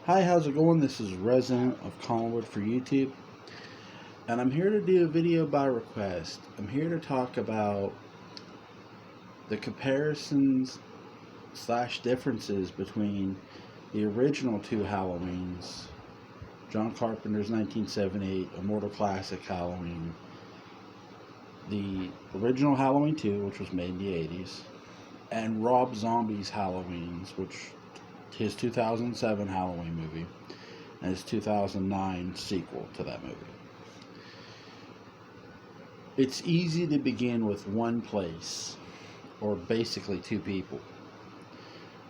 Hi, how's it going? This is Resident of Collinwood for YouTube, and I'm here to do a video by request. I'm here to talk about the comparisons slash differences between the original two Halloweens, John Carpenter's 1978 Immortal Classic Halloween, the original Halloween 2, which was made in the 80s, and Rob Zombie's Halloweens, which his 2007 Halloween movie, and his 2009 sequel to that movie. It's easy to begin with one place, or basically two people,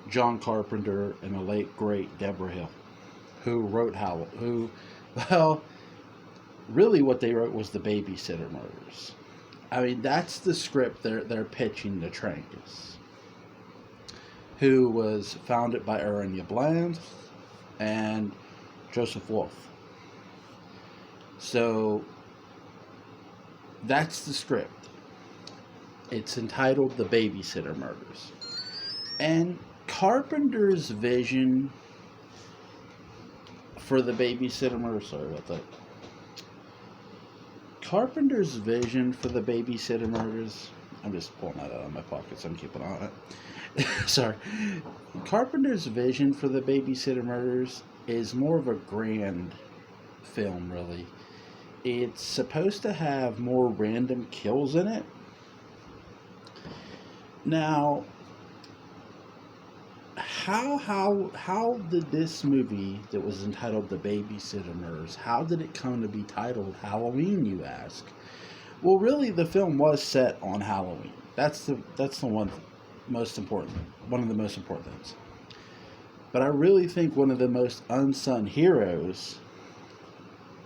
John Carpenter and the late great Deborah Hill, who wrote well, really what they wrote was the Babysitter Murders. I mean, that's the script they're pitching to Trancas, who was founded by Aaron Yablans and Joseph Wolf. So that's the script. It's entitled The Babysitter Murders. And Carpenter's vision for the Babysitter Murders, sorry about that. Carpenter's vision for the Babysitter Murders, I'm just pulling that out of my pocket so I'm keeping on it. Sorry. Carpenter's vision for the Babysitter Murders is more of a grand film, really. It's supposed to have more random kills in it. Now, how did this movie that was entitled The Babysitter Murders, how did it come to be titled Halloween, you ask? Well, really, the film was set on Halloween. That's the one of the most important things. But I really think one of the most unsung heroes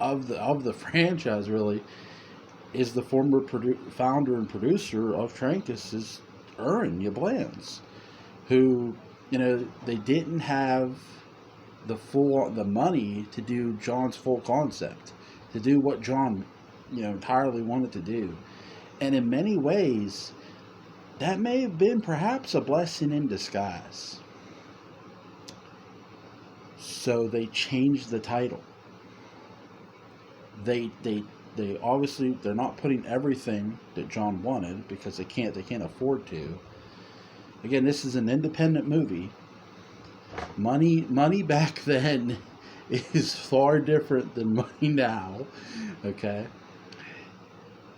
of the franchise really is the former founder and producer of Trancas, is Aaron Yablans, who, they didn't have the money to do John's full concept, to do what John, entirely wanted to do. And in many ways, that may have been perhaps a blessing in disguise. So they changed the title. They obviously, they're not putting everything that John wanted, because they can't afford to. Again, this is an independent movie. Money back then is far different than money now. Okay?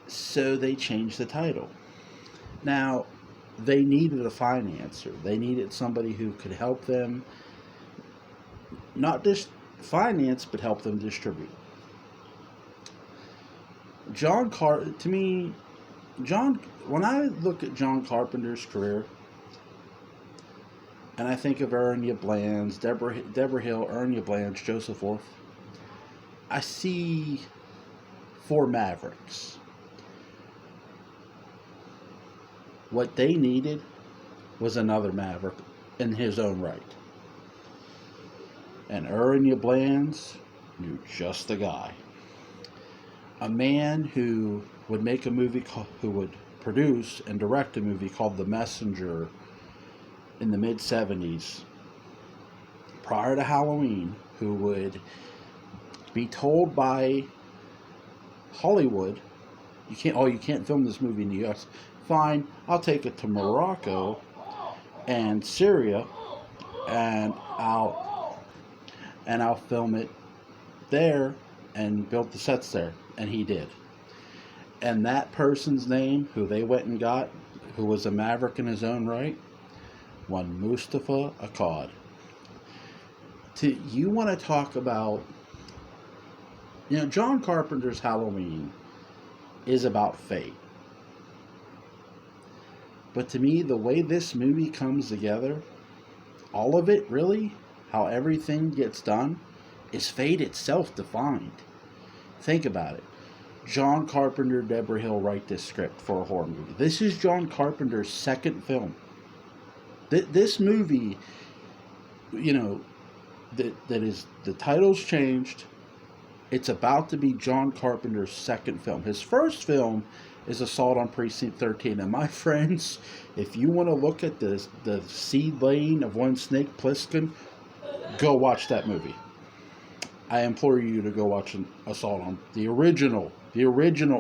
So they changed the title. Now, they needed a financer. They needed somebody who could help them not just finance, but help them distribute. When I look at John Carpenter's career, and I think of Aaron Yablans, Deborah Hill, Aaron Yablans, Joseph Wolf, I see four mavericks. What they needed was another maverick in his own right. And Aaron Yablans knew just the guy. A man who would make a movie, who would produce and direct a movie called The Messenger in the mid-70s, prior to Halloween, who would be told by Hollywood, you can't film this movie in the US. Fine, I'll take it to Morocco and Syria, and I'll film it there and build the sets there. And he did. And that person's name, who they went and got, who was a maverick in his own right, one Mustafa Akkad. You want to talk about, John Carpenter's Halloween is about fate. But to me, the way this movie comes together, all of it really, how everything gets done, is fate itself defined. Think about it. John Carpenter, Deborah Hill write this script for a horror movie. This is John Carpenter's second film. This movie, that is, the title's changed. It's about to be John Carpenter's second film. His first film is Assault on Precinct 13. And my friends, if you want to look at the seed laying of one Snake Plissken, Go watch that movie. I implore you to go watch an Assault on the original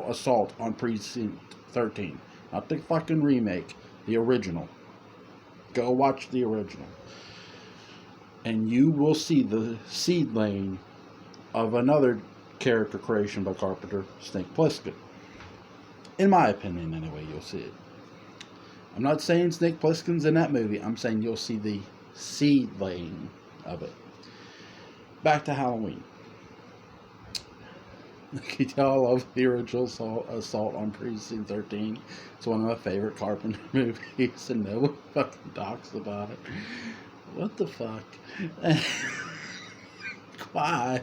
Assault on Precinct 13, not the fucking remake, the original. Go watch the original, and you will see the seed laying of another character creation by Carpenter, Snake Plissken. In my opinion, anyway, you'll see it. I'm not saying Snake Plissken's in that movie. I'm saying you'll see the seed laying of it. Back to Halloween. You tell I love the original Assault on Precinct 13. It's one of my favorite Carpenter movies, and no one fucking talks about it. What the fuck? Why?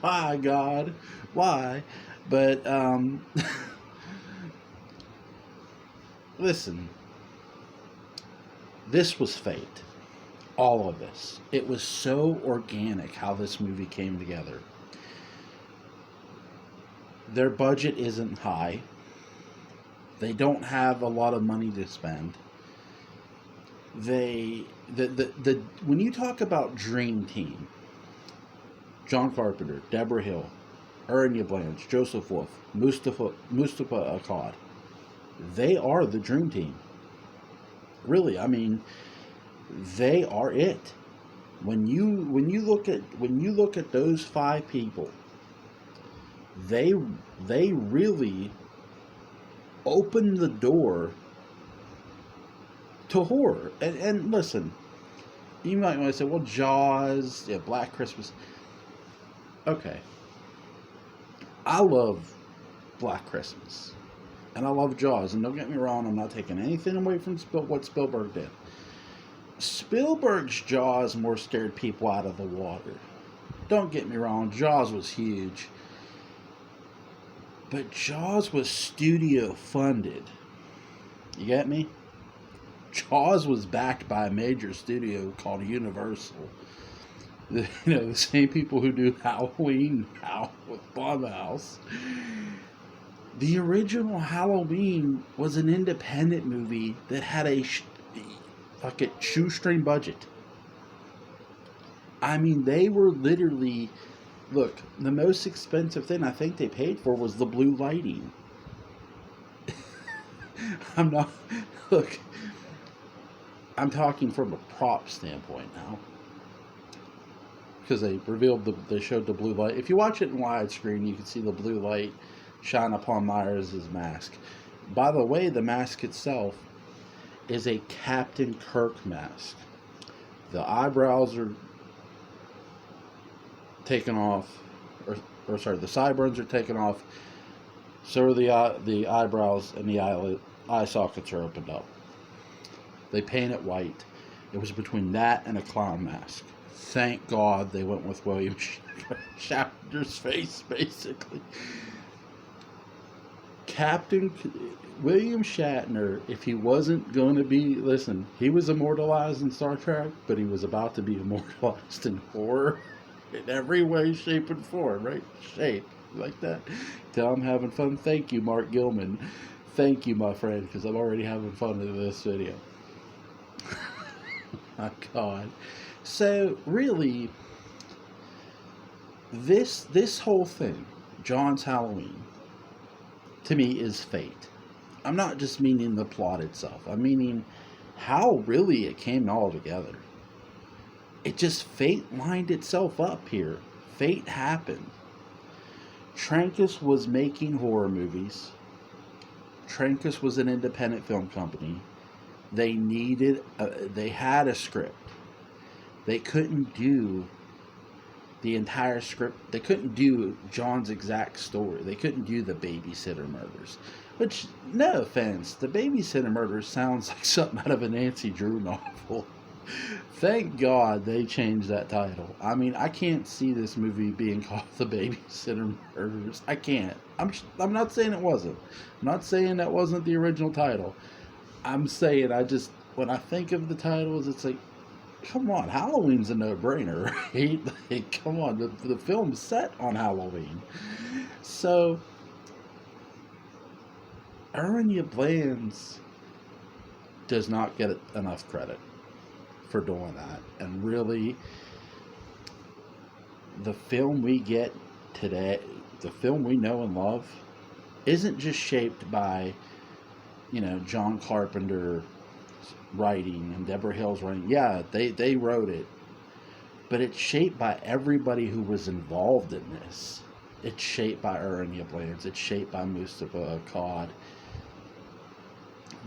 Why, God? Why? But, listen. This was fate. All of this. It was so organic how this movie came together. Their budget isn't high. They don't have a lot of money to spend. When you talk about Dream Team, John Carpenter, Deborah Hill, Ernie Blanche, Joseph Wolf, Mustafa Akkad, they are the Dream Team. Really, I mean, they are it. When you look at those five people, they really open the door to horror. And listen, you might want to say, well, Jaws, yeah, Black Christmas. Okay. I love Black Christmas. And I love Jaws. And don't get me wrong, I'm not taking anything away from what Spielberg did. Spielberg's Jaws more scared people out of the water. Don't get me wrong, Jaws was huge. But Jaws was studio funded. You get me? Jaws was backed by a major studio called Universal. The same people who do Halloween now with Blumhouse. The original Halloween was an independent movie that had a shoestring budget. I mean, they were literally... Look, the most expensive thing I think they paid for was the blue lighting. Look, I'm talking from a prop standpoint now. Because they showed the blue light. If you watch it in widescreen, you can see the blue light shine upon Myers' mask. By the way, the mask itself is a Captain Kirk mask. The eyebrows are taken off, the sideburns are taken off. So are the eyebrows, and the eye sockets are opened up. They paint it white. It was between that and a clown mask. Thank God they went with William Shatner's face, basically. William Shatner, if he wasn't going to be, listen, he was immortalized in Star Trek, but he was about to be immortalized in horror in every way, shape, and form, right? Shape, like that. Tell him having fun. Thank you, Mark Gilman. Thank you, my friend, because I'm already having fun in this video. My God. So, really, this whole thing, John's Halloween, to me is fate. I'm not just meaning the plot itself. I'm meaning how really it came all together. It just fate lined itself up here. Fate happened. Trancas was making horror movies. Trancas was an independent film company. They had a script. They couldn't do the entire script. They couldn't do John's exact story. They couldn't do the babysitter murders. Which, no offense, the babysitter murders sounds like something out of a Nancy Drew novel. Thank God they changed that title. I mean, I can't see this movie being called The Babysitter Murders. I can't. I'm not saying it wasn't. I'm not saying that wasn't the original title. I'm saying when I think of the titles, it's like, come on, Halloween's a no-brainer, right? Like, come on, the film's set on Halloween. So, Ernie Blanche does not get enough credit for doing that. And really, the film we get today, the film we know and love, isn't just shaped by, John Carpenter writing and Deborah Hill's writing. Yeah, they wrote it, but it's shaped by everybody who was involved in this. It's shaped by Aaron Yablans. It's shaped by Moustapha Akkad.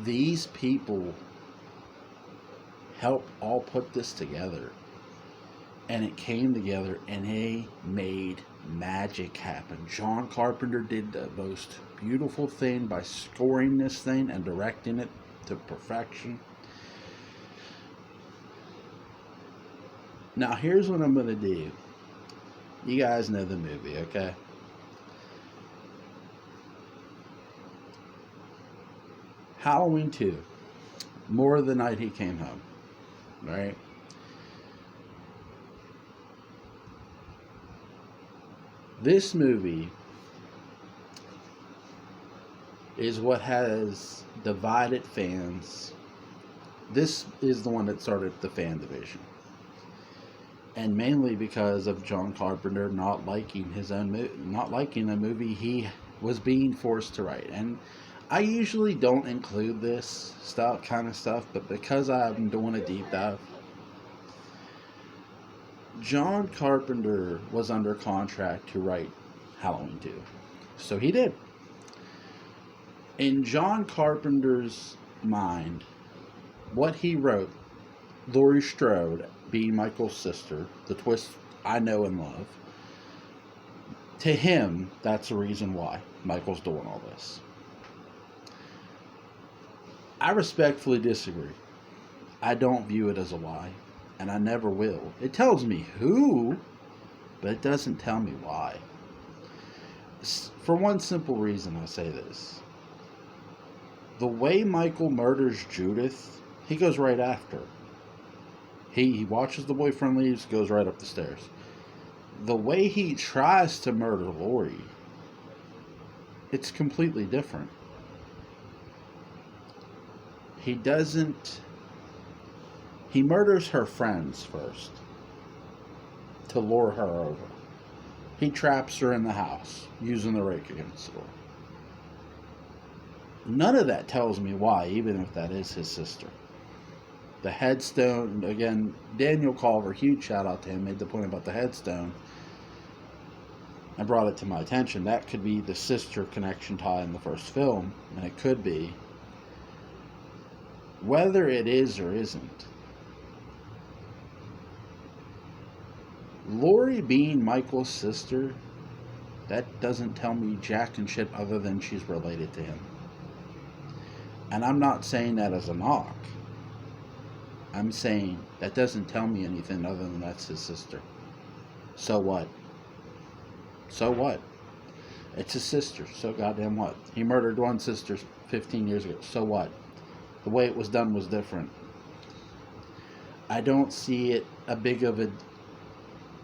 These people helped all put this together. And it came together and they made magic happen. John Carpenter did the most beautiful thing by scoring this thing and directing it to perfection. Now, here's what I'm going to do. You guys know the movie, okay? Halloween 2. More the Night He Came Home. Right? This movie is what has divided fans. This is the one that started the fan division. And mainly because of John Carpenter not liking not liking a movie he was being forced to write. And I usually don't include this kind of stuff, but because I'm doing a deep dive, John Carpenter was under contract to write Halloween 2. So he did. In John Carpenter's mind, what he wrote, Laurie Strode being Michael's sister, the twist I know and love, to him, that's the reason why Michael's doing all this. I respectfully disagree. I don't view it as a lie. And I never will. It tells me who, but it doesn't tell me why. For one simple reason, I say this. The way Michael murders Judith, he goes right after. He watches the boyfriend leaves, goes right up the stairs. The way he tries to murder Laurie, it's completely different. He murders her friends first to lure her over. He traps her in the house using the rake against the door. None of that tells me why, even if that is his sister. The headstone, again, Daniel Culver, huge shout out to him, made the point about the headstone. I brought it to my attention. That could be the sister connection tie in the first film, and it could be. Whether it is or isn't, Laurie being Michael's sister, that doesn't tell me jack and shit other than she's related to him. And I'm not saying that as a knock. I'm saying that doesn't tell me anything other than that's his sister. So what? So what? It's his sister. So goddamn what? He murdered one sister 15 years ago. So what? The way it was done was different. I don't see it a big of a...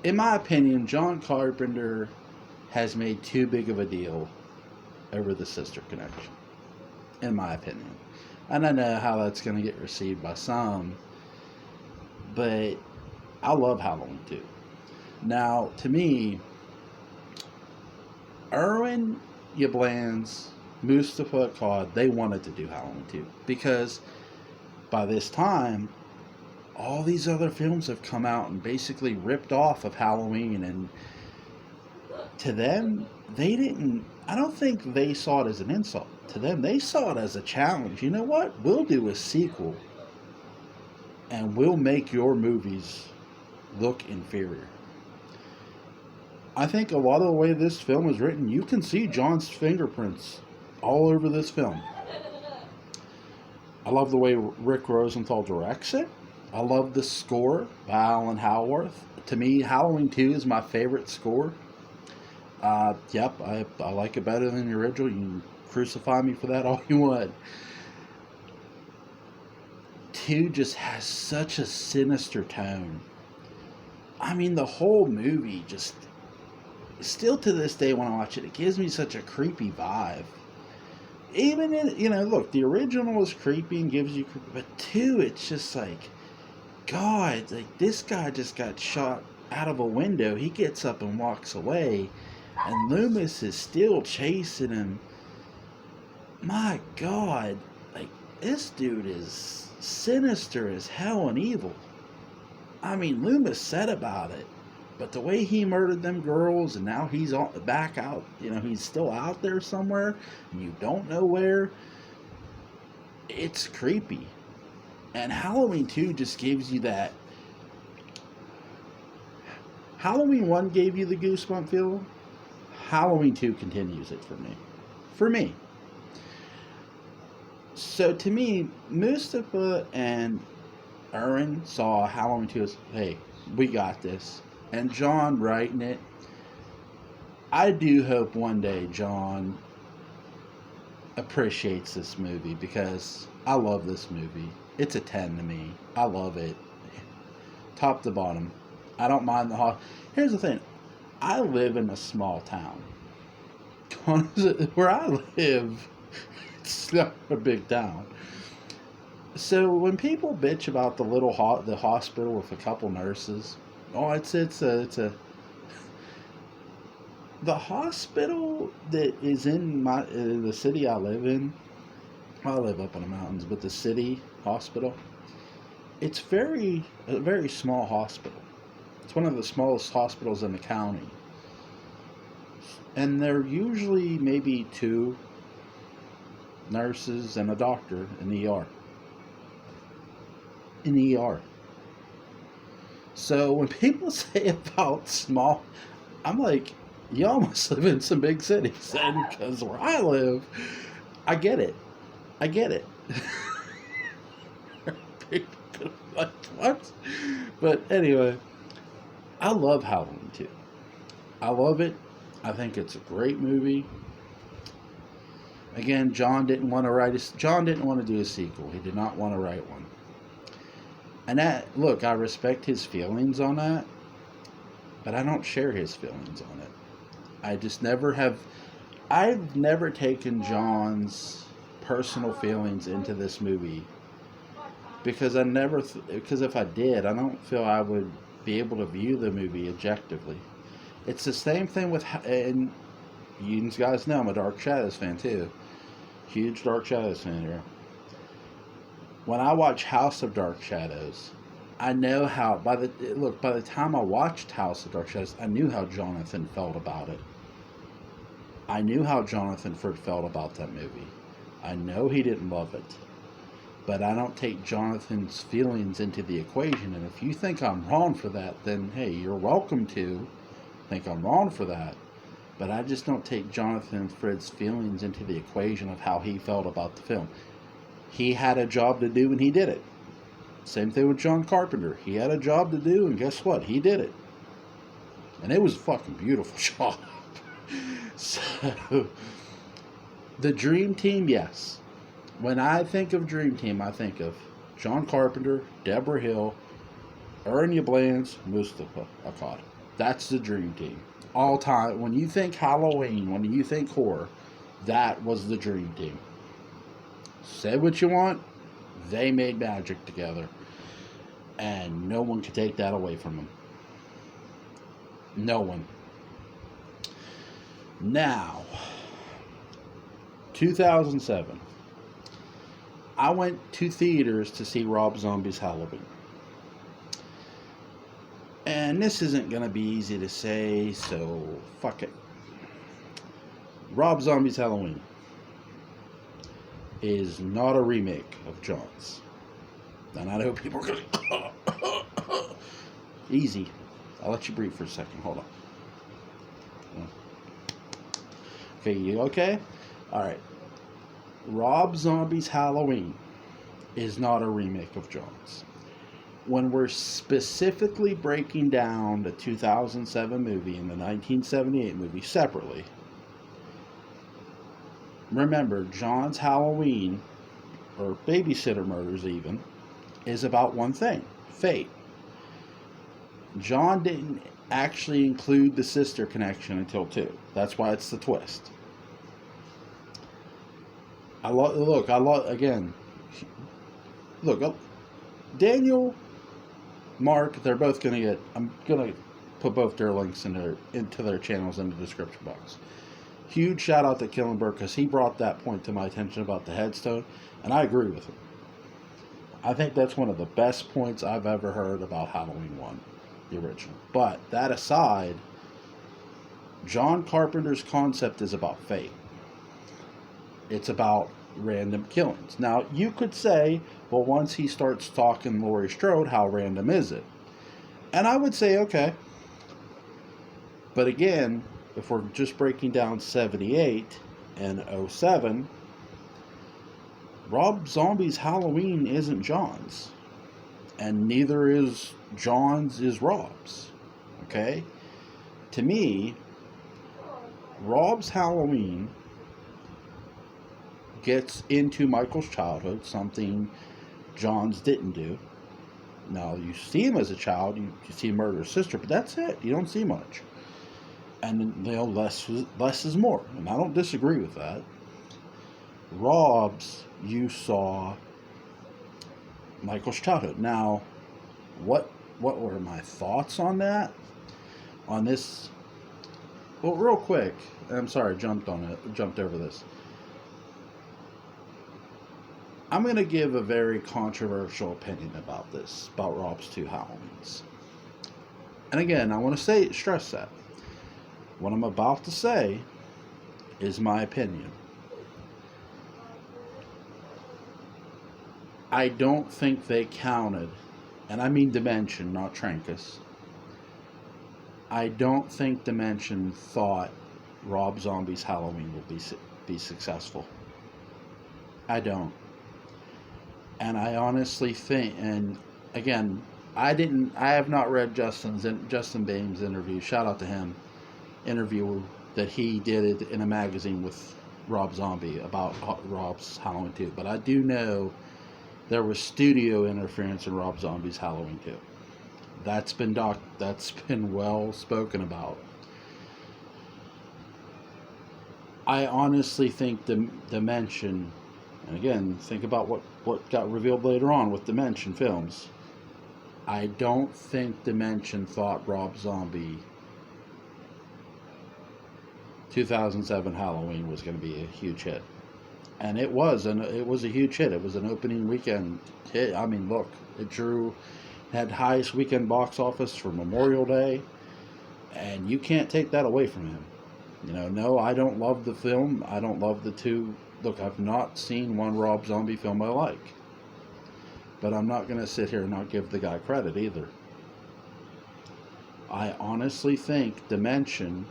In my opinion, John Carpenter has made too big of a deal over the sister connection. In my opinion. And I know how that's going to get received by some. But I love Halloween 2. Now, to me, Aaron Yablans, Moustapha Akkad, they wanted to do Halloween 2. Because by this time, all these other films have come out and basically ripped off of Halloween. And to them, I don't think they saw it as an insult. To them, they saw it as a challenge. You know what? We'll do a sequel. And we'll make your movies look inferior. I think a lot of the way this film is written, you can see John's fingerprints all over this film. I love the way Rick Rosenthal directs it. I love the score by Alan Howarth. To me, Halloween 2 is my favorite score. Yep, I like it better than the original. You can crucify me for that all you want. 2 just has such a sinister tone. I mean, the whole movie just... Still to this day when I watch it, it gives me such a creepy vibe. Even in, look, the original is creepy and gives you... But 2, it's just like... God, like, this guy just got shot out of a window. He gets up and walks away, and Loomis is still chasing him. My God, like, this dude is sinister as hell and evil. I mean, Loomis said about it, but the way he murdered them girls, and now he's back out, he's still out there somewhere, and you don't know where, it's creepy. And Halloween 2 just gives you that. Halloween 1 gave you the goosebump feel. Halloween 2 continues it for me. For me. So to me, Mustafa and Aaron saw Halloween 2 as, hey, we got this. And John writing it, I do hope one day John appreciates this movie, because I love this movie. It's a 10 to me. I love it. Top to bottom. I don't mind the Here's the thing. I live in a small town. Where I live, it's not a big town. So when people bitch about the hospital with a couple nurses, the hospital that is in the city I live in. I live up in the mountains, but the city hospital, it's a very small hospital. It's one of the smallest hospitals in the county. And there are usually maybe 2 nurses and a doctor in the ER. So when people say about small, I'm like, y'all must live in some big cities. And because where I live, I get it. Like, what? But anyway, I love Halloween 2. I love it. I think it's a great movie. Again, John didn't want to do a sequel. He did not want to write one. And I respect his feelings on that, but I don't share his feelings on it. I've never taken John's personal feelings into this movie, because because if I did, I don't feel I would be able to view the movie objectively. It's the same thing with, and you guys know I'm a Dark Shadows fan too. Huge Dark Shadows fan here. When I watch House of Dark Shadows, I know how, by the time I watched House of Dark Shadows, I knew how Jonathan felt about it. I knew how Jonathan felt about that movie. I know he didn't love it. But I don't take Jonathan's feelings into the equation. And if you think I'm wrong for that, then hey, you're welcome to think I'm wrong for that. But I just don't take Jonathan Frid's feelings into the equation of how he felt about the film. He had a job to do and he did it. Same thing with John Carpenter. He had a job to do and guess what? He did it. And it was a fucking beautiful job. So, the Dream Team, yes. When I think of Dream Team, I think of John Carpenter, Deborah Hill, Aaron Yablans, Mustafa Akkad. That's the Dream Team. All time. When you think Halloween, when you think horror, that was the Dream Team. Say what you want, they made magic together. And no one could take that away from them. No one. Now, 2007. I went to theaters to see Rob Zombie's Halloween. And this isn't going to be easy to say, so fuck it. Rob Zombie's Halloween is not a remake of Jaws. And I know people are going to... Easy. I'll let you breathe for a second. Hold on. Okay, you okay? Alright. Rob Zombie's Halloween is not a remake of Jaws. When we're specifically breaking down the 2007 movie and the 1978 movie separately, remember, John's Halloween, or Babysitter Murders even, is about one thing: fate. John didn't actually include the sister connection until 2. That's why it's the twist. Daniel, Mark, they're both going to get, I'm going to put both their links into their channels in the description box. Huge shout out to Killenberg because he brought that point to my attention about the headstone, and I agree with him. I think that's one of the best points I've ever heard about Halloween 1, the original. But that aside, John Carpenter's concept is about fate. It's about random killings. Now, you could say, well, once he starts talking Laurie Strode, how random is it? And I would say, okay. But again, if we're just breaking down 78 and 07, Rob Zombie's Halloween isn't John's. And neither is John's is Rob's. Okay? To me, Rob's Halloween gets into Michael's childhood, something John's didn't do. Now, you see him as a child, you see him murder his sister, but that's it. You don't see much. And, less is more. And I don't disagree with that. Rob's, you saw Michael's childhood. Now, what were my thoughts on that? On this? Well, real quick. I'm sorry, jumped over this. I'm going to give a very controversial opinion about this, about Rob's 2 Halloweens. And again, I want to stress that. What I'm about to say is my opinion. I don't think they counted, and I mean Dimension, not Trancas. I don't think Dimension thought Rob Zombie's Halloween would be successful. I don't. And I honestly think, and again, I have not read Justin Bain's interview. Shout out to him. Interview that he did in a magazine with Rob Zombie about Rob's Halloween 2. But I do know there was studio interference in Rob Zombie's Halloween 2. That's been well spoken about. I honestly think the Dimension, and again, think about what got revealed later on with Dimension films. I don't think Dimension thought Rob Zombie 2007 Halloween was going to be a huge hit. And it was a huge hit. It was an opening weekend hit. I mean, look, had highest weekend box office for Memorial Day, and you can't take that away from him. No, I don't love the film. I don't love the 2. Look, I've not seen one Rob Zombie film I like. But I'm not going to sit here and not give the guy credit either. I honestly think Dimension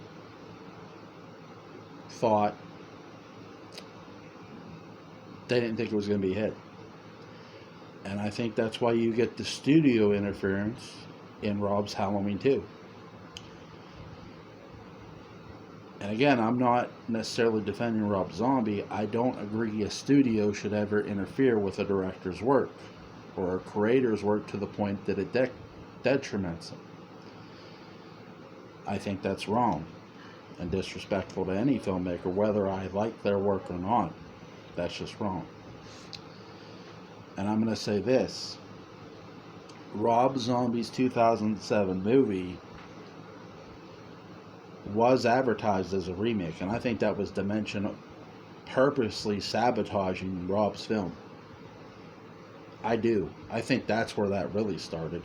thought they didn't think it was going to be a hit. And I think that's why you get the studio interference in Rob's Halloween 2. And again, I'm not necessarily defending Rob Zombie. I don't agree a studio should ever interfere with a director's work or a creator's work to the point that it detriments them. I think that's wrong and disrespectful to any filmmaker, whether I like their work or not. That's just wrong. And I'm going to say this. Rob Zombie's 2007 movie was advertised as a remake, and I think that was Dimension purposely sabotaging Rob's film. I do. I think that's where that really started,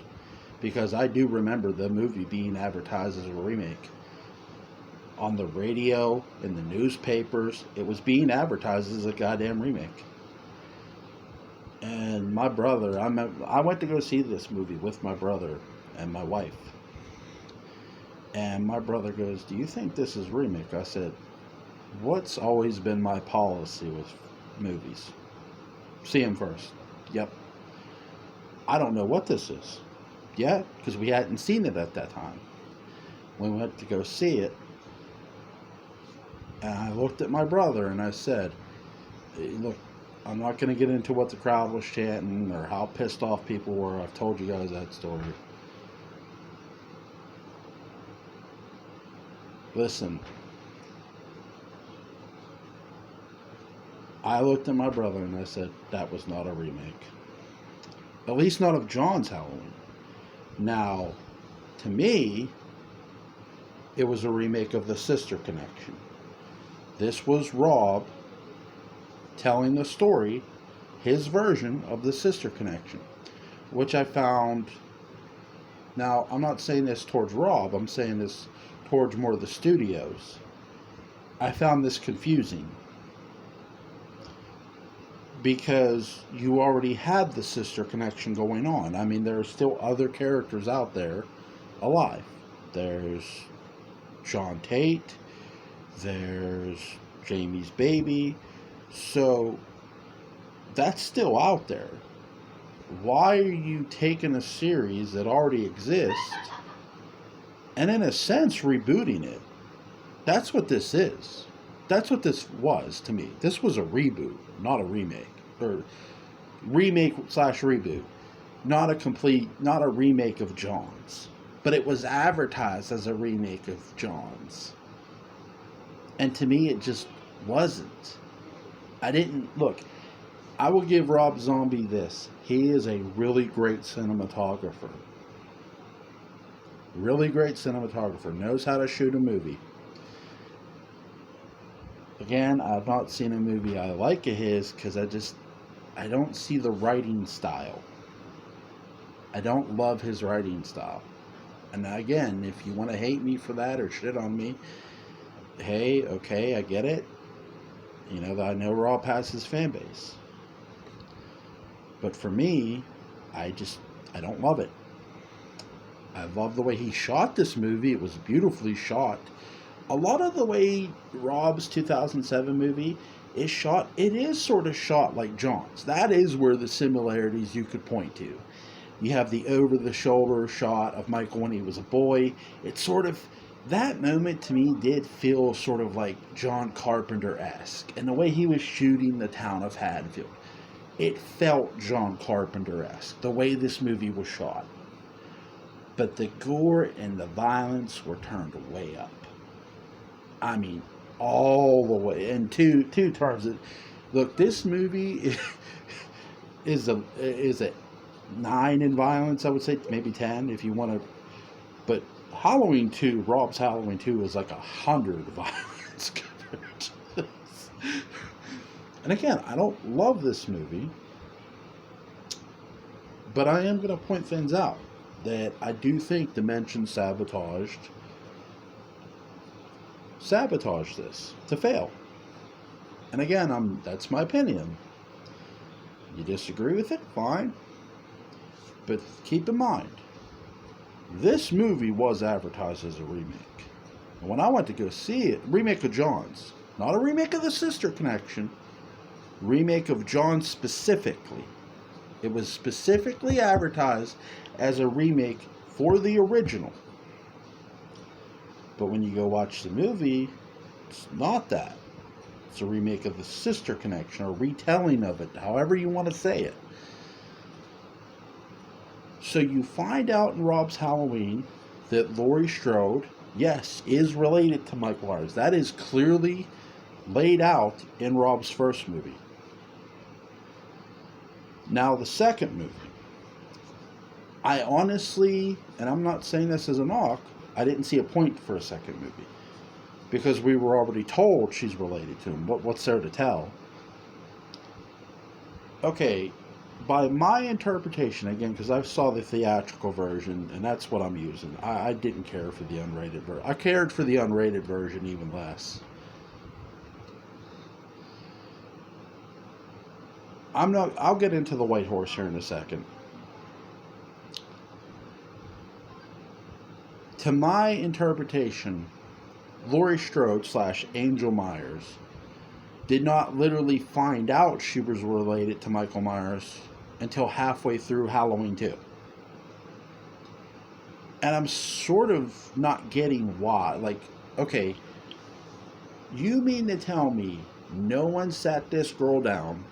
because I do remember the movie being advertised as a remake. On the radio, in the newspapers, it was being advertised as a goddamn remake. And my brother, I went to go see this movie with my brother and my wife. And my brother goes, "Do you think this is a remake?" I said, "What's always been my policy with movies? See them first." "Yep." "I don't know what this is." "Yeah," because we hadn't seen it at that time. We went to go see it. And I looked at my brother and I said, "Look, I'm not going to get into what the crowd was chanting or how pissed off people were. I've told you guys that story. Listen, I looked at my brother and I said, that was not a remake. At least not of John's Halloween. Now, to me, it was a remake of The Sister Connection. This was Rob telling the story, his version of The Sister Connection, which I found. Now, I'm not saying this towards Rob, I'm saying this towards more of the studios. I found this confusing because you already had the Sister Connection going on. I mean, there are still other characters out there alive. There's Sean Tate, there's Jamie's baby, so that's still out there. Why are you taking a series that already exists and, in a sense, rebooting it? That's what this is. That's what this was to me. This was a reboot, not a remake. Or remake/reboot. Not a remake of Jaws. But it was advertised as a remake of Jaws. And to me, it just wasn't. I will give Rob Zombie this. He is a really great cinematographer. Really great cinematographer. Knows how to shoot a movie. Again, I've not seen a movie I like of his because I don't see the writing style. I don't love his writing style. And again, if you want to hate me for that or shit on me, hey, okay, I get it. You know, I know Rob has his fan base. But for me, I don't love it. I love the way he shot this movie. It was beautifully shot. A lot of the way Rob's 2007 movie is shot, it is sort of shot like Jaws. That is where the similarities you could point to. You have the over-the-shoulder shot of Michael when he was a boy. It's sort of, that moment to me did feel sort of like John Carpenter-esque. And the way he was shooting the town of Haddonfield, it felt John Carpenter-esque, the way this movie was shot. But the gore and the violence were turned way up. I mean, all the way. And two terms. Look, this movie is a 9 in violence, I would say, maybe 10 if you want to. But Halloween 2, Rob's Halloween 2 is like 100 violence compared to this. And again, I don't love this movie, but I am going to point things out that I do think Dimension sabotaged this to fail. And again, that's my opinion. You disagree with it? Fine. But keep in mind, this movie was advertised as a remake. And when I went to go see it, remake of Jaws, not a remake of The Sister Connection, remake of Jaws specifically. It was specifically advertised as a remake for the original. But when you go watch the movie, it's not that. It's a remake of The Sister Connection, or retelling of it, however you want to say it. So you find out in Rob's Halloween that Laurie Strode, yes, is related to Michael Myers. That is clearly laid out in Rob's first movie. Now, the second movie, I honestly, and I'm not saying this as a knock, I didn't see a point for a second movie. Because we were already told she's related to him. What's there to tell? Okay, by my interpretation, again, because I saw the theatrical version, and that's what I'm using. I didn't care for the unrated version. I cared for the unrated version even less. I'll get into the white horse here in a second. To my interpretation, Laurie Strode / Angel Myers did not literally find out she was related to Michael Myers until halfway through Halloween 2. And I'm sort of not getting why. Like, okay, you mean to tell me no one sat this girl down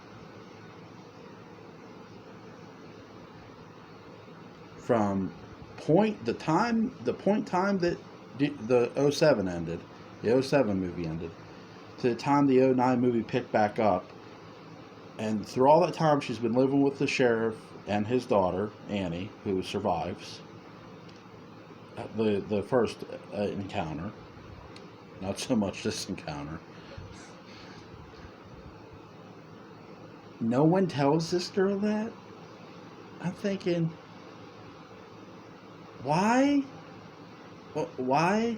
from the point that the 07 ended, the 07 movie ended, to the time the 09 movie picked back up, and through all that time she's been living with the sheriff and his daughter, Annie, who survives, the first encounter, not so much this encounter. No one tells this girl that. I'm thinking, why? Why?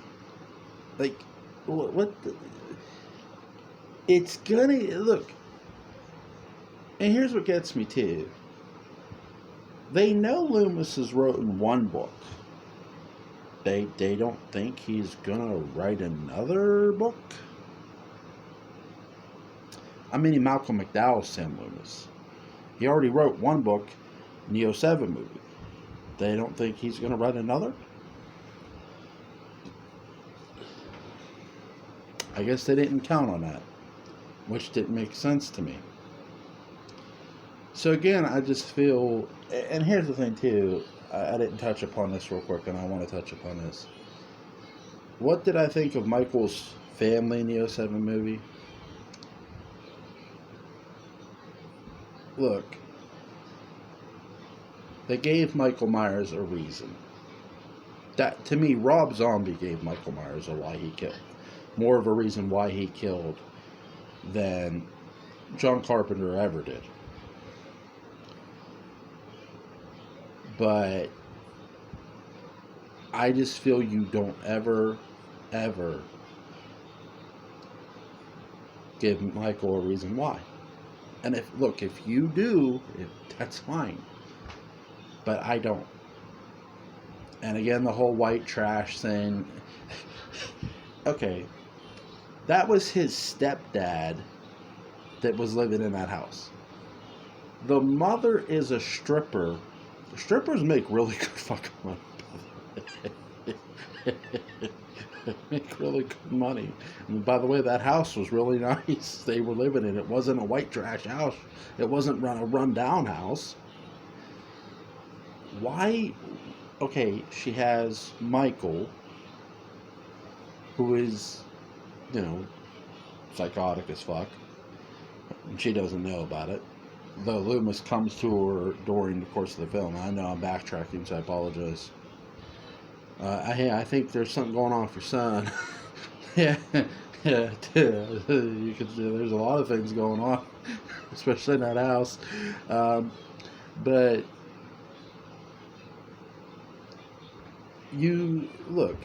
Like, what? It's gonna look. And here's what gets me too. They know Loomis has written one book. They don't think he's gonna write another book. I mean, Malcolm McDowell's Sam Loomis. He already wrote one book, Neo 7 movie. They don't think he's gonna write another. I guess they didn't count on that, which didn't make sense to me. So again, I just feel, and here's the thing too, I didn't touch upon this real quick, and I want to touch upon this. What did I think of Michael's family Neo 7 movie? Look, they gave Michael Myers a reason. That, to me, Rob Zombie gave Michael Myers why he killed. More of a reason why he killed than John Carpenter ever did. But I just feel you don't ever give Michael a reason why. And if you do, that's fine. But I don't. And again, the whole white trash thing. Okay, that was his stepdad that was living in that house. The mother is a stripper. Strippers make really good fucking money. Make really good money. And by the way, that house was really nice. They were living in it. It wasn't a white trash house. It wasn't a run-down house. Why? Okay, she has Michael, who is, psychotic as fuck. And she doesn't know about it. Though Loomis comes to her during the course of the film. I know I'm backtracking, so I apologize. I think there's something going on with your son. yeah, you could. There's a lot of things going on, especially in that house. But you look.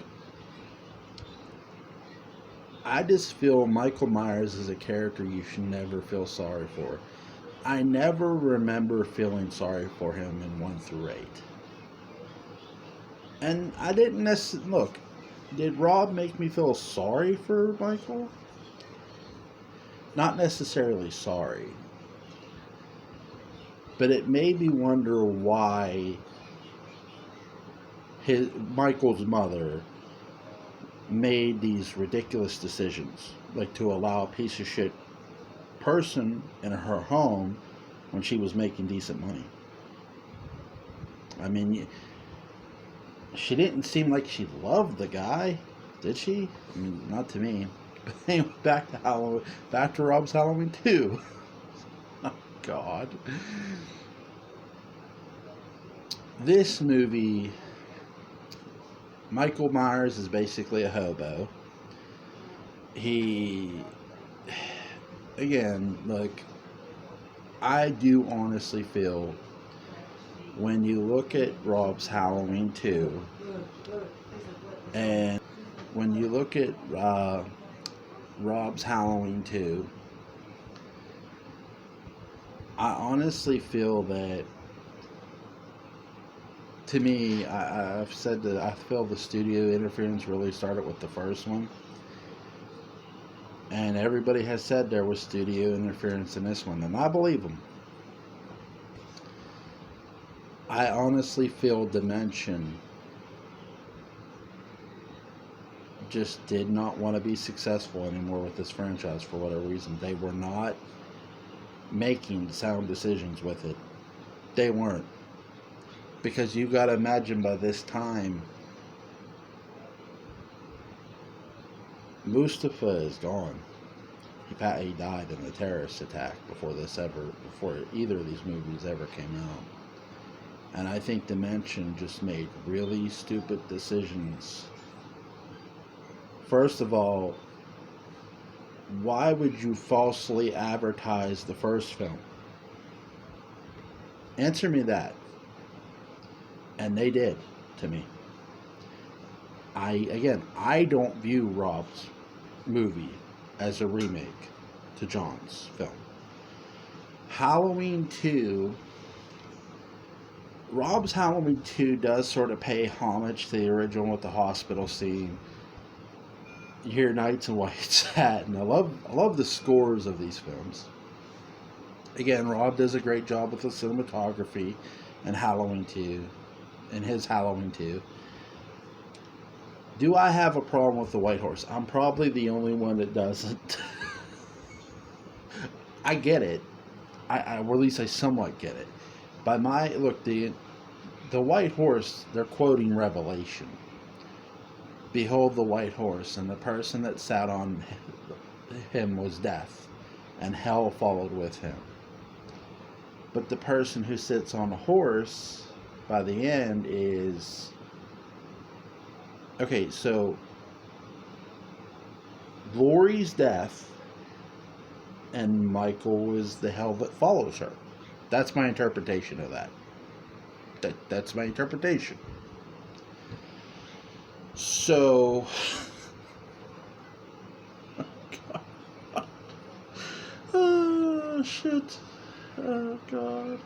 I just feel Michael Myers is a character you should never feel sorry for. I never remember feeling sorry for him in 1 through 8. And I didn't necessarily... Look, did Rob make me feel sorry for Michael? Not necessarily sorry. But it made me wonder why Michael's mother made these ridiculous decisions. Like to allow a piece of shit person in her home when she was making decent money. I mean, she didn't seem like she loved the guy, did she? I mean, not to me. But anyway, back to Halloween, back to Rob's Halloween 2. Oh God, this movie, Michael Myers is basically a hobo. Again, like, I do honestly feel when you look at Rob's Halloween 2 and when you look at Rob's Halloween 2, I honestly feel that, to me, I've said that I feel the studio interference really started with the first one. And everybody has said there was studio interference in this one, and I believe them. I honestly feel Dimension just did not want to be successful anymore with this franchise for whatever reason. They were not making sound decisions with it. They weren't. Because you got to imagine by this time, Mustafa is gone. He died in a terrorist attack before either of these movies ever came out. And I think Dimension just made really stupid decisions. First of all, why would you falsely advertise the first film? Answer me that. And they did to me. I don't view Rob's movie as a remake to John's film. Halloween 2, Rob's Halloween 2 does sort of pay homage to the original with the hospital scene. You hear Knights in White's hat, and I love the scores of these films. Again, Rob does a great job with the cinematography in Halloween 2, in his Halloween 2. Do I have a problem with the White Horse? I'm probably the only one that doesn't. I get it. Or at least I somewhat get it. By my look, the White Horse, they're quoting Revelation. Behold the white horse, and the person that sat on him was death, and hell followed with him. But the person who sits on a horse by the end is... Okay, so Lori's death, and Michael is the hell that follows her. That's my interpretation of that. That's my interpretation. So, oh shit, oh god,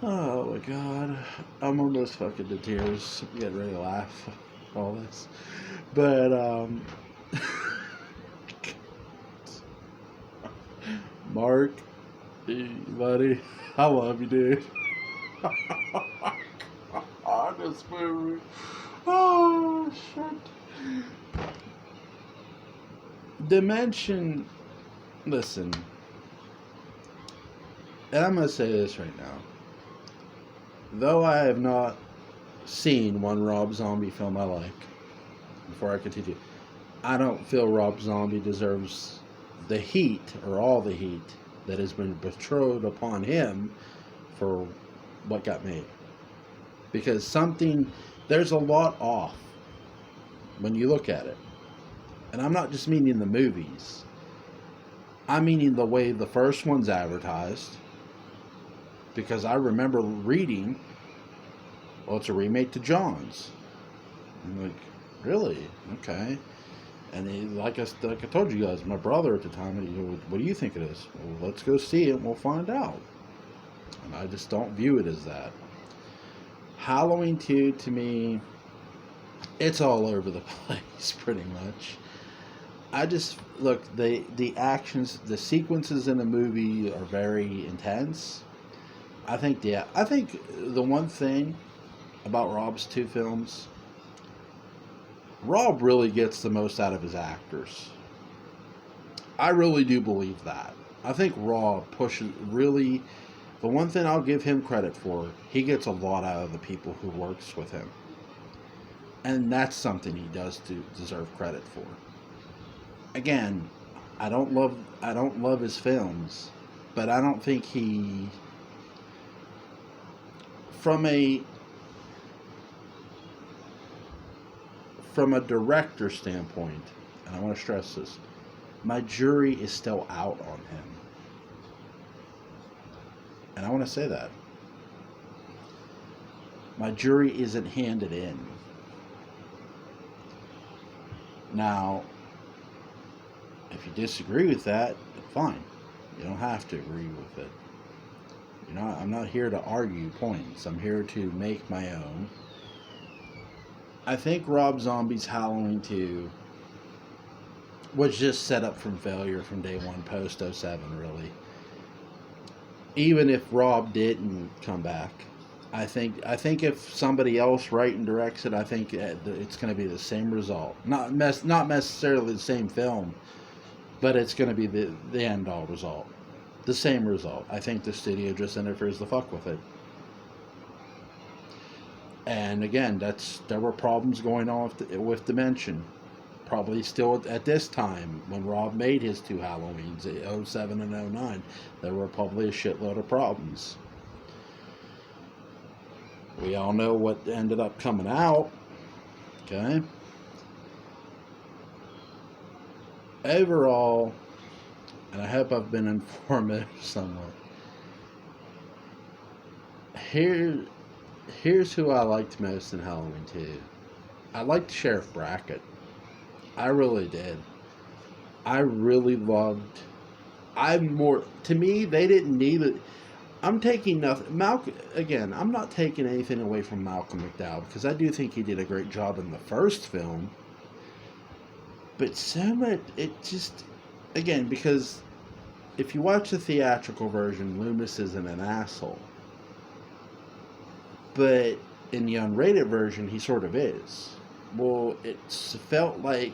oh my god, I'm almost fucking to tears, I'm getting ready to laugh, all this, but, Mark, buddy, I love you, dude. This movie. Oh shit. Dimension. Listen. And I'm gonna say this right now. Though I have not seen one Rob Zombie film I like, before I continue, I don't feel Rob Zombie deserves the heat, or all the heat, that has been bestowed upon him for what got made. Because there's a lot off when you look at it. And I'm not just meaning the movies. I'm meaning the way the first one's advertised. Because I remember reading, well, it's a remake to John's. I'm like, really? Okay. And like I told you guys, my brother at the time, and he goes, what do you think it is? Well, let's go see it and we'll find out. And I just don't view it as that. Halloween 2, to me, it's all over the place, pretty much. I just, look, the actions, the sequences in the movie are very intense. I think the one thing about Rob's 2 films, Rob really gets the most out of his actors. I really do believe that. I think Rob pushes really... The one thing I'll give him credit for, he gets a lot out of the people who works with him. And that's something he does deserve credit for. Again, I don't love his films, but I don't think he, from a director standpoint, and I want to stress this, my jury is still out on him. And I want to say that. My jury isn't handed in. Now, if you disagree with that, fine. You don't have to agree with it. I'm not here to argue points. I'm here to make my own. I think Rob Zombie's Halloween 2 was just set up from failure from day one, post 07, really. Even if Rob didn't come back, I think if somebody else writes and directs it, I think it's going to be the same result. Not necessarily the same film, but it's going to be the end all result, the same result. I think the studio just interferes the fuck with it. And again, there were problems going on with Dimension. Probably still at this time, when Rob made his 2 Halloweens, 07 and 09, there were probably a shitload of problems. We all know what ended up coming out. Okay. Overall, and I hope I've been informative somewhat. Here's who I liked most in Halloween 2. I liked Sheriff Brackett. I really did. I really loved. To me, they didn't need it. I'm taking nothing. Malcolm, again, I'm not taking anything away from Malcolm McDowell because I do think he did a great job in the first film. But so much, it just, again, because if you watch the theatrical version, Loomis isn't an asshole. But in the unrated version, he sort of is. Well, it felt like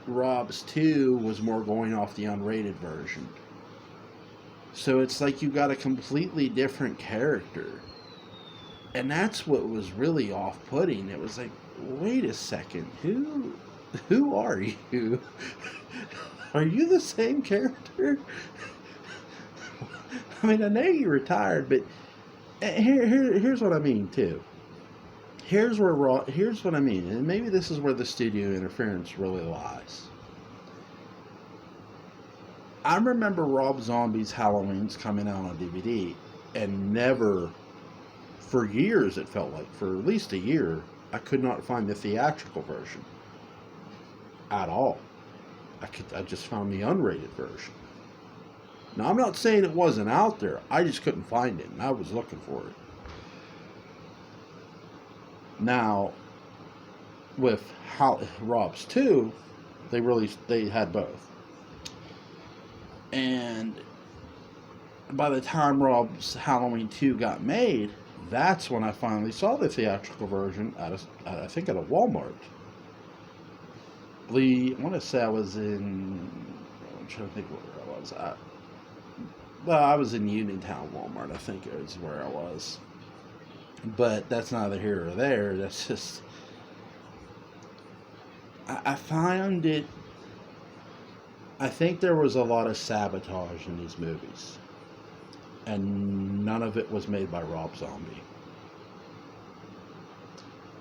Rob's 2 was more going off the unrated version. So it's like you got a completely different character. And that's what was really off-putting. It was like, wait a second, who are you? Are you the same character? I mean, I know you retired, but here's what I mean too. Here's what I mean, and maybe this is where the studio interference really lies. I remember Rob Zombie's Halloween's coming out on DVD, and never, for years it felt like, for at least a year, I could not find the theatrical version at all. I just found the unrated version. Now, I'm not saying it wasn't out there. I just couldn't find it, and I was looking for it. Now, with Rob's 2, they had both. And by the time Rob's Halloween 2 got made, that's when I finally saw the theatrical version I think at a Walmart. I want to say I was in... I'm trying to think where I was at. Well, I was in Uniontown Walmart, I think is where I was. But that's neither here or there. That's just... I found it... I think there was a lot of sabotage in these movies. And none of it was made by Rob Zombie.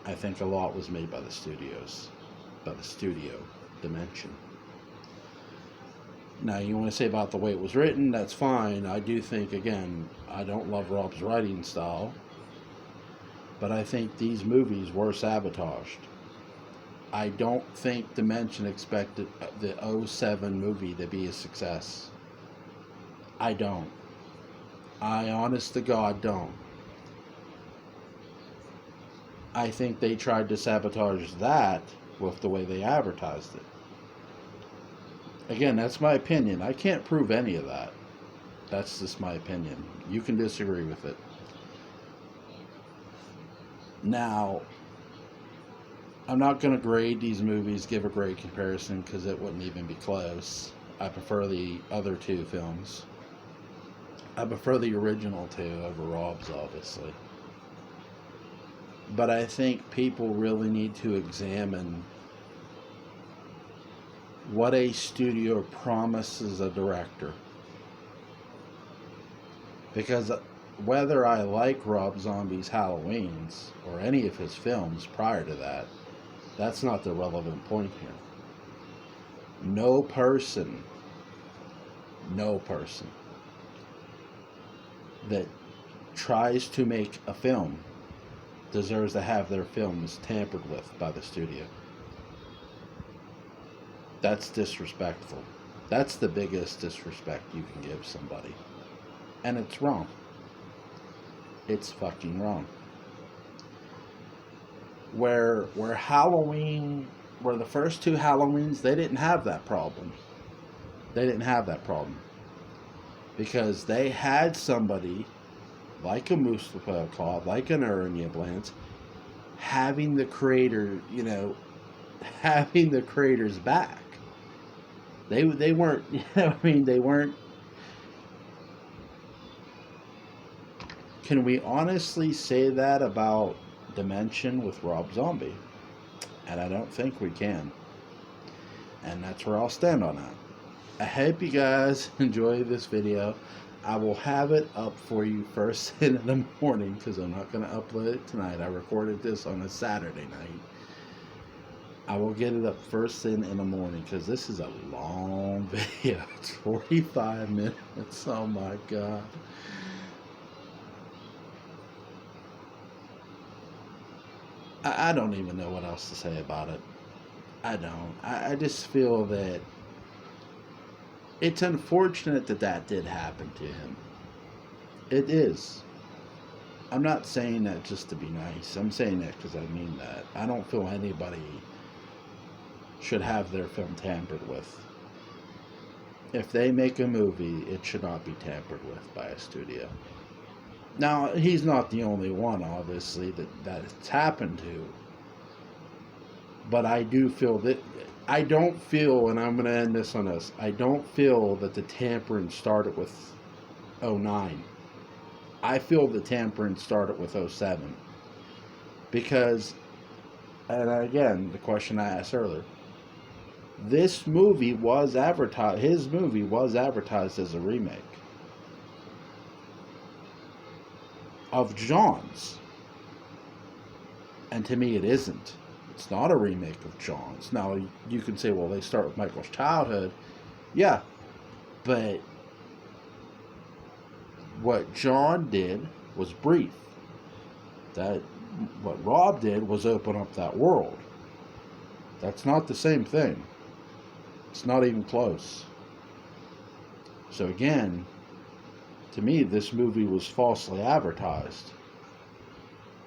I think a lot was made by the studios. By the studio Dimension. Now, you want to say about the way it was written, that's fine. I do think, again, I don't love Rob's writing style. But I think these movies were sabotaged. I don't think Dimension expected the 2007 movie to be a success. I don't. I, honest to God, don't. I think they tried to sabotage that with the way they advertised it. Again, that's my opinion. I can't prove any of that. That's just my opinion. You can disagree with it. Now, I'm not going to grade these movies, give a grade comparison, because it wouldn't even be close. I prefer the other two films. I prefer the original two over Rob's, obviously. But I think people really need to examine what a studio promises a director. Because whether I like Rob Zombie's Halloweens or any of his films prior to that, that's not the relevant point here. No person that tries to make a film deserves to have their films tampered with by the studio. That's disrespectful. That's the biggest disrespect you can give somebody. And it's wrong. It's fucking wrong. Where Halloween, where the first two Halloweens, they didn't have that problem. They didn't have that problem. Because they had somebody like a Mustafa Akkad, like an Aaron Yablans, having the creator, having the creator's back. They weren't, they weren't. Can we honestly say that about Dimension with Rob Zombie? And I don't think we can. And that's where I'll stand on that. I hope you guys enjoy this video. I will have it up for you first thing in the morning because I'm not going to upload it tonight. I recorded this on a Saturday night. I will get it up first thing in the morning because this is a long video. It's 45 minutes. Oh my God. I don't even know what else to say about it. I don't. I just feel that it's unfortunate that that did happen to him. It is. I'm not saying that just to be nice. I'm saying that because I mean that. I don't feel anybody should have their film tampered with. If they make a movie, it should not be tampered with by a studio. Now, he's not the only one, obviously, that it's happened to. But I do feel that, I don't feel, and I'm going to end this on this, I don't feel that the tampering started with 09. I feel the tampering started with 07. Because, and again, the question I asked earlier, this movie was advertised, his movie was advertised as a remake of Jaws. And to me, it isn't. It's not a remake of Jaws. Now, you can say, well, they start with Michael's childhood. Yeah, but what John did was brief. That what Rob did was open up that world. That's not the same thing. It's not even close. So again, to me, this movie was falsely advertised.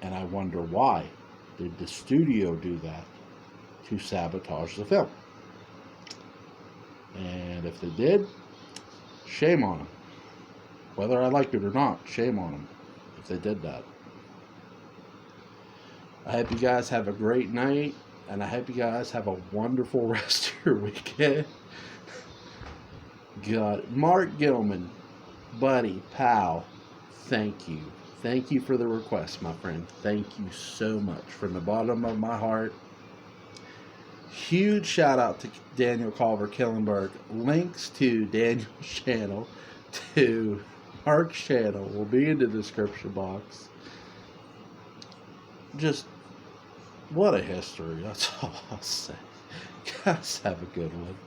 And I wonder why. Did the studio do that to sabotage the film? And if they did, shame on them. Whether I like it or not, shame on them if they did that. I hope you guys have a great night, and I hope you guys have a wonderful rest of your weekend. God, Mark Gilman, buddy, pal, thank you. Thank you for the request, my friend. Thank you so much from the bottom of my heart. Huge shout out to Daniel Culver Killenberg. Links to Daniel's channel, to Mark's channel will be in the description box. Just what a history. That's all I'll say. Guys, have a good one.